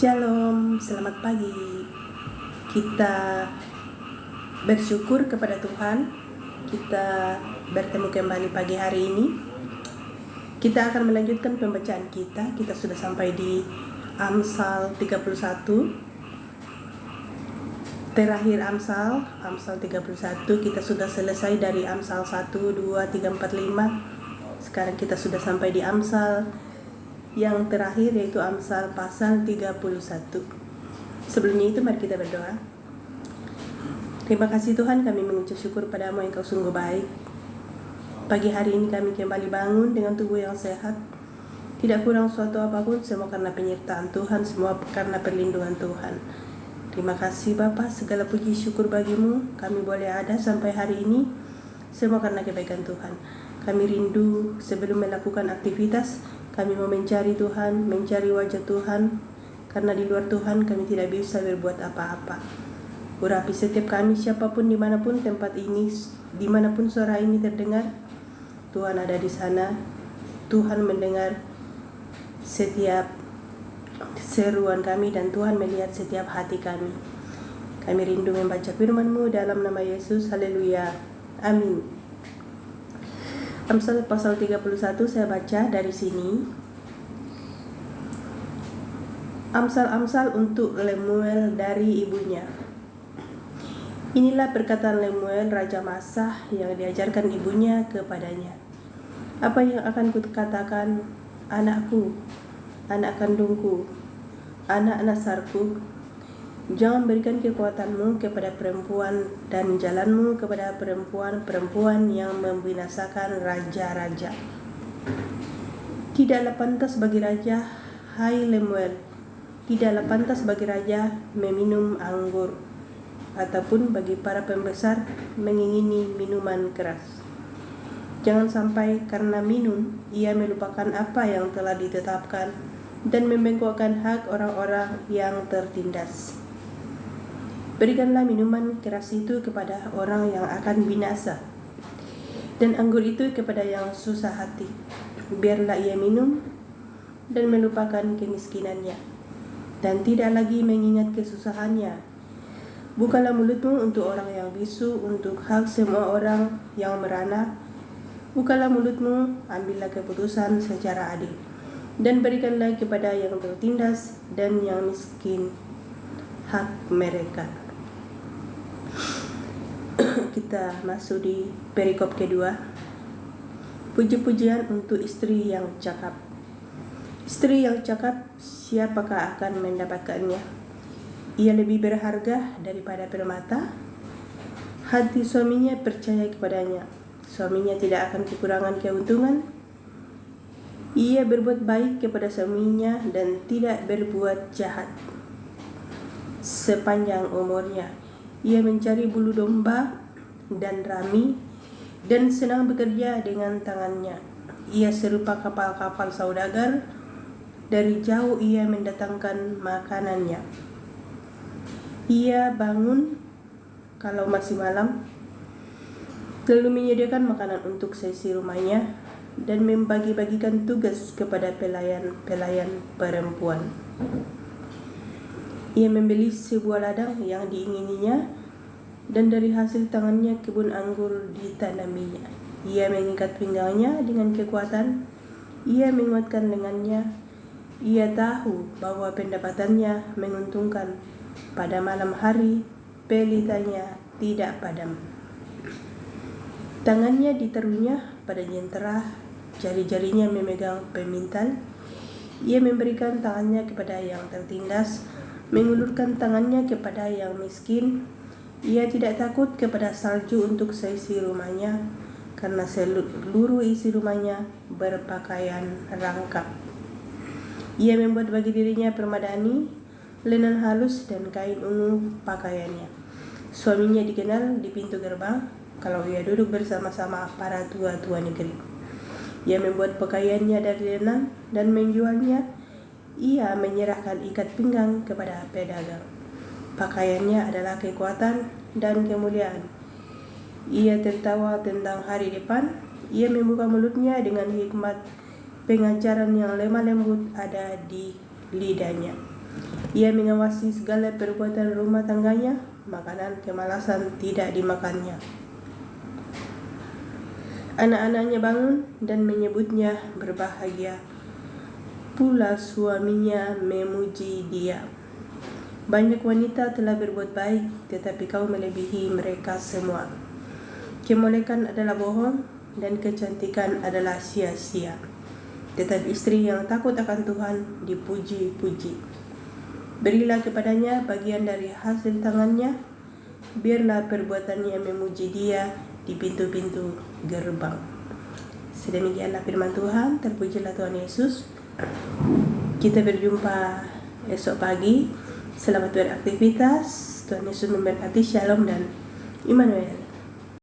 Shalom, selamat pagi. Kita bersyukur kepada Tuhan. Kita bertemu kembali pagi hari ini. Kita akan melanjutkan pembacaan kita. Kita sudah sampai di Amsal 31. Terakhir Amsal 31. Kita sudah selesai dari Amsal 1, 2, 3, 4, 5. Sekarang kita sudah sampai di Amsal yang terakhir, yaitu Amsal pasal 31. Sebelumnya itu mari kita berdoa. Terima kasih Tuhan, kami mengucap syukur padamu yang Kau sungguh baik. Pagi hari ini kami kembali bangun dengan tubuh yang sehat, tidak kurang suatu apapun, semua karena penyertaan Tuhan, semua karena perlindungan Tuhan. Terima kasih Bapa, segala puji syukur bagimu, kami boleh ada sampai hari ini, semua karena kebaikan Tuhan. Kami rindu sebelum melakukan aktivitas, kami mau mencari Tuhan, mencari wajah Tuhan, karena di luar Tuhan kami tidak bisa berbuat apa-apa. Urapi setiap kami, siapapun, dimanapun tempat ini, dimanapun suara ini terdengar, Tuhan ada di sana. Tuhan mendengar setiap seruan kami dan Tuhan melihat setiap hati kami. Kami rindu membaca firman-Mu dalam nama Yesus, haleluya, amin. Amsal pasal 31 saya baca dari sini. Amsal-amsal untuk Lemuel dari ibunya. Inilah perkataan Lemuel, raja Masah, yang diajarkan ibunya kepadanya. Apa yang akan kukatakan, anakku, anak kandungku, anak nasarku? Jangan berikan kekuatanmu kepada perempuan dan jalanmu kepada perempuan-perempuan yang membinasakan raja-raja. Tidaklah pantas bagi raja, hai Lemuel, tidaklah pantas bagi raja meminum anggur, ataupun bagi para pembesar mengingini minuman keras. Jangan sampai karena minum, ia melupakan apa yang telah ditetapkan dan membengkokkan hak orang-orang yang tertindas. Berikanlah minuman keras itu kepada orang yang akan binasa, dan anggur itu kepada yang susah hati. Biarlah ia minum dan melupakan kemiskinannya, dan tidak lagi mengingat kesusahannya. Bukalah mulutmu untuk orang yang bisu, untuk hak semua orang yang merana. Bukalah mulutmu, ambillah keputusan secara adil, dan berikanlah kepada yang tertindas dan yang miskin hak mereka. Kita masuk di perikop kedua. Puji-pujian untuk istri yang cakap. Istri yang cakap, siapakah akan mendapatkannya? Ia lebih berharga daripada permata. Hati suaminya percaya kepadanya, suaminya tidak akan kekurangan keuntungan. Ia berbuat baik kepada suaminya dan tidak berbuat jahat. Sepanjang umurnya ia mencari bulu domba dan rami, dan senang bekerja dengan tangannya. Ia serupa kapal-kapal saudagar, dari jauh ia mendatangkan makanannya. Ia bangun kalau masih malam, lalu menyediakan makanan untuk seisi rumahnya, dan membagi-bagikan tugas kepada pelayan-pelayan perempuan. Ia membeli sebuah ladang yang diingininya, dan dari hasil tangannya kebun anggur ditanaminya. Ia mengikat pinggangnya dengan kekuatan, ia menguatkan lengannya. Ia tahu bahwa pendapatannya menguntungkan. Pada malam hari, pelitanya tidak padam. Tangannya ditaruhnya pada jentera, jari-jarinya memegang pemintal. Ia memberikan tangannya kepada yang tertindas, mengulurkan tangannya kepada yang miskin. Ia tidak takut kepada salju untuk seisi rumahnya, karena seluruh isi rumahnya berpakaian rangkap. Ia membuat bagi dirinya permadani, lenan halus dan kain ungu pakaiannya. Suaminya dikenal di pintu gerbang, kalau ia duduk bersama-sama para tua-tua negeri. Ia membuat pakaiannya dari lenan dan menjualnya. Ia menyerahkan ikat pinggang kepada pedagang. Pakaiannya adalah kekuatan dan kemuliaan. Ia tertawa tentang hari depan. Ia membuka mulutnya dengan hikmat. Pengajaran yang lemah lembut ada di lidahnya. Ia mengawasi segala perbuatan rumah tangganya, makanan kemalasan tidak dimakannya. Anak-anaknya bangun dan menyebutnya berbahagia. Pula suaminya memuji dia. Banyak wanita telah berbuat baik, tetapi kau melebihi mereka semua. Kemolekan adalah bohong dan kecantikan adalah sia-sia. Tetapi istri yang takut akan Tuhan dipuji-puji. Berilah kepadanya bagian dari hasil tangannya, biarlah perbuatannya memuji dia di pintu-pintu gerbang. Sedemikianlah firman Tuhan. Terpujilah Tuhan Yesus. Kita berjumpa esok pagi. Selamat beraktivitas. Tuhan Yesus memberkati. Shalom dan Immanuel.